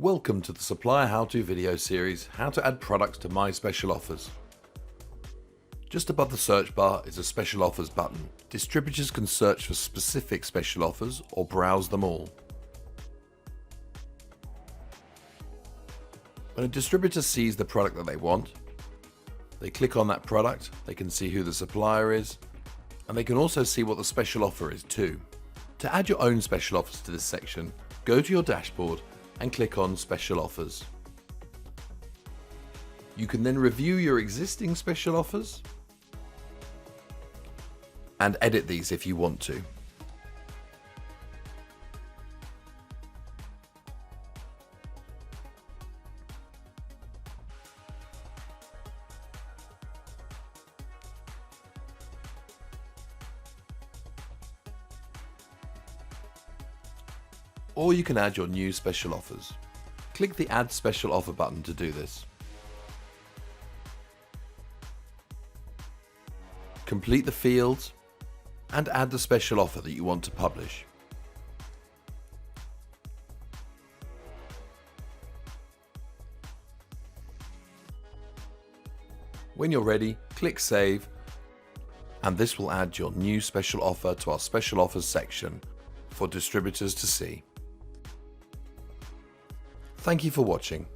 Welcome to the Supplier How-To video series, How to Add Products to My Special Offers. Just above the search bar is a Special Offers button. Distributors can search for specific special offers or browse them all. When a distributor sees the product that they want, they click on that product, they can see who the supplier is, and they can also see what the special offer is too. To add your own special offers to this section, go to your dashboard and click on Special Offers. You can then review your existing special offers and edit these if you want to. Or you can add your new special offers. Click the Add Special Offer button to do this. Complete the fields and add the special offer that you want to publish. When you're ready, click Save, and this will add your new special offer to our Special Offers section for distributors to see. Thank you for watching.